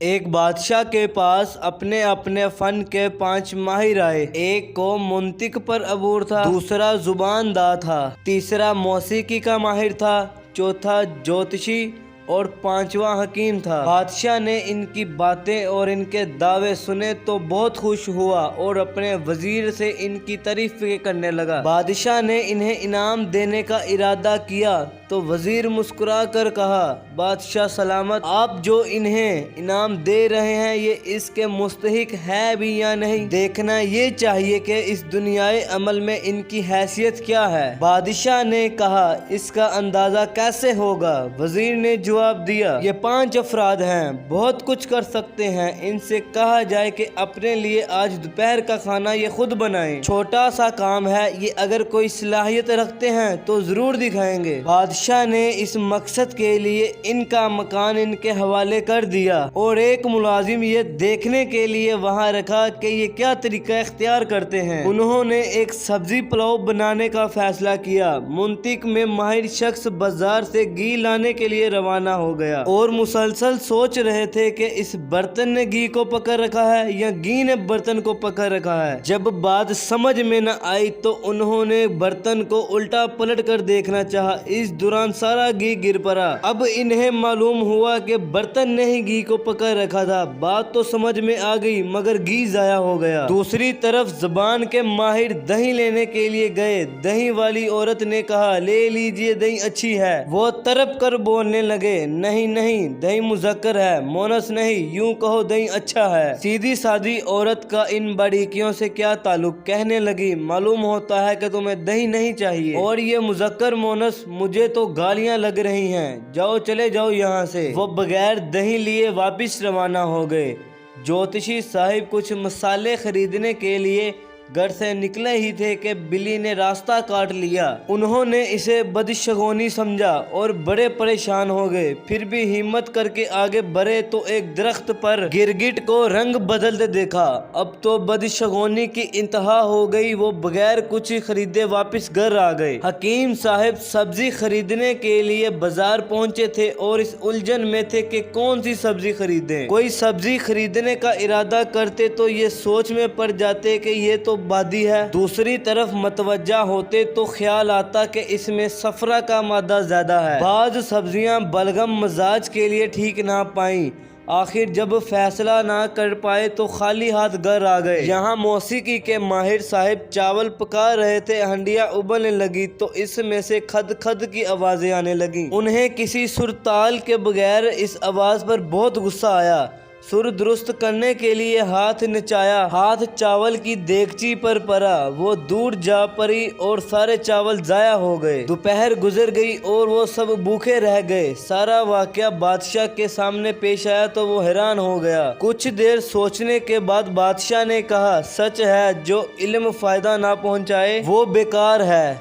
ایک بادشاہ کے پاس اپنے اپنے فن کے 5 ماہر آئے۔ ایک کو منطق پر عبور تھا، دوسرا زبان داں تھا، تیسرا موسیقی کا ماہر تھا، چوتھا جوتشی اور 5واں حکیم تھا۔ بادشاہ نے ان کی باتیں اور ان کے دعوے سنے تو بہت خوش ہوا اور اپنے وزیر سے ان کی تعریف کرنے لگا۔ بادشاہ نے انہیں انعام دینے کا ارادہ کیا تو وزیر مسکرا کر کہا، بادشاہ سلامت، آپ جو انہیں انعام دے رہے ہیں یہ اس کے مستحق ہے بھی یا نہیں؟ دیکھنا یہ چاہیے کہ اس دنیائے عمل میں ان کی حیثیت کیا ہے۔ بادشاہ نے کہا، اس کا اندازہ کیسے ہوگا؟ وزیر نے جواب دیا، یہ 5 افراد ہیں، بہت کچھ کر سکتے ہیں، ان سے کہا جائے کہ اپنے لیے آج دوپہر کا کھانا یہ خود بنائیں۔ چھوٹا سا کام ہے یہ، اگر کوئی صلاحیت رکھتے ہیں تو ضرور دکھائیں گے۔ بادشاہ نے اس مقصد کے لیے ان کا مکان ان کے حوالے کر دیا اور ایک ملازم یہ دیکھنے کے لیے وہاں رکھا کہ یہ کیا طریقہ اختیار کرتے ہیں۔ انہوں نے ایک سبزی پلاؤ بنانے کا فیصلہ کیا۔ منطق میں ماہر شخص بازار سے گھی لانے کے لیے روانہ ہو گیا اور مسلسل سوچ رہے تھے کہ اس برتن نے گھی کو پکڑ رکھا ہے یا گھی نے برتن کو پکڑ رکھا ہے۔ جب بات سمجھ میں نہ آئی تو انہوں نے برتن کو الٹا پلٹ کر دیکھنا چاہا، اس دوران سارا گھی گر پڑا۔ اب انہیں معلوم ہوا کہ برتن نے ہی گھی کو پکڑ رکھا تھا۔ بات تو سمجھ میں آ گئی مگر گھی ضائع ہو گیا۔ دوسری طرف زبان کے ماہر دہی لینے کے لیے گئے۔ دہی والی عورت نے کہا، لے لیجئے، دہی اچھی ہے۔ وہ تڑپ کر بولنے لگے، نہیں نہیں، دہی مذکر ہے، مونس نہیں، یوں کہو دہی اچھا ہے۔ سیدھی سادی عورت کا ان باریکیوں سے کیا تعلق؟ کہنے لگی، معلوم ہوتا ہے کہ تمہیں دہی نہیں چاہیے اور یہ مذکر مونس، مجھے تو گالیاں لگ رہی ہیں، جاؤ چلے جاؤ یہاں سے۔ وہ بغیر دہی لیے واپس روانہ ہو گئے۔ جوتشی صاحب کچھ مسالے خریدنے کے لیے گھر سے نکلے ہی تھے کہ بلی نے راستہ کاٹ لیا۔ انہوں نے اسے بدشگونی سمجھا اور بڑے پریشان ہو گئے، پھر بھی ہمت کر کے آگے بڑھے تو ایک درخت پر گرگٹ کو رنگ بدلتے دیکھا۔ اب تو بدشگونی کی انتہا ہو گئی، وہ بغیر کچھ خریدے واپس گھر آ گئے۔ حکیم صاحب سبزی خریدنے کے لیے بازار پہنچے تھے اور اس الجھن میں تھے کہ کون سی سبزی خریدیں۔ کوئی سبزی خریدنے کا ارادہ کرتے تو یہ سوچ میں پڑ جاتے کہ یہ تو بادی ہے، دوسری طرف متوجہ ہوتے تو خیال آتا کہ اس میں صفرا کا مادہ زیادہ ہے۔ بعض سبزیاں بلغم مزاج کے لیے ٹھیک نہ پائیں۔ آخر جب فیصلہ نہ کر پائے تو خالی ہاتھ گھر آ گئے۔ یہاں موسیقی کے ماہر صاحب چاول پکا رہے تھے، ہنڈیاں ابلنے لگی تو اس میں سے کھد کھد کی آوازیں آنے لگیں۔ انہیں کسی سر تال کے بغیر اس آواز پر بہت غصہ آیا۔ سر درست کرنے کے لیے ہاتھ نچایا، ہاتھ چاول کی دیگچی پر پڑا، وہ دور جا پڑی اور سارے چاول ضائع ہو گئے۔ دوپہر گزر گئی اور وہ سب بھوکے رہ گئے۔ سارا واقعہ بادشاہ کے سامنے پیش آیا تو وہ حیران ہو گیا۔ کچھ دیر سوچنے کے بعد بادشاہ نے کہا، سچ ہے، جو علم فائدہ نہ پہنچائے وہ بیکار ہے۔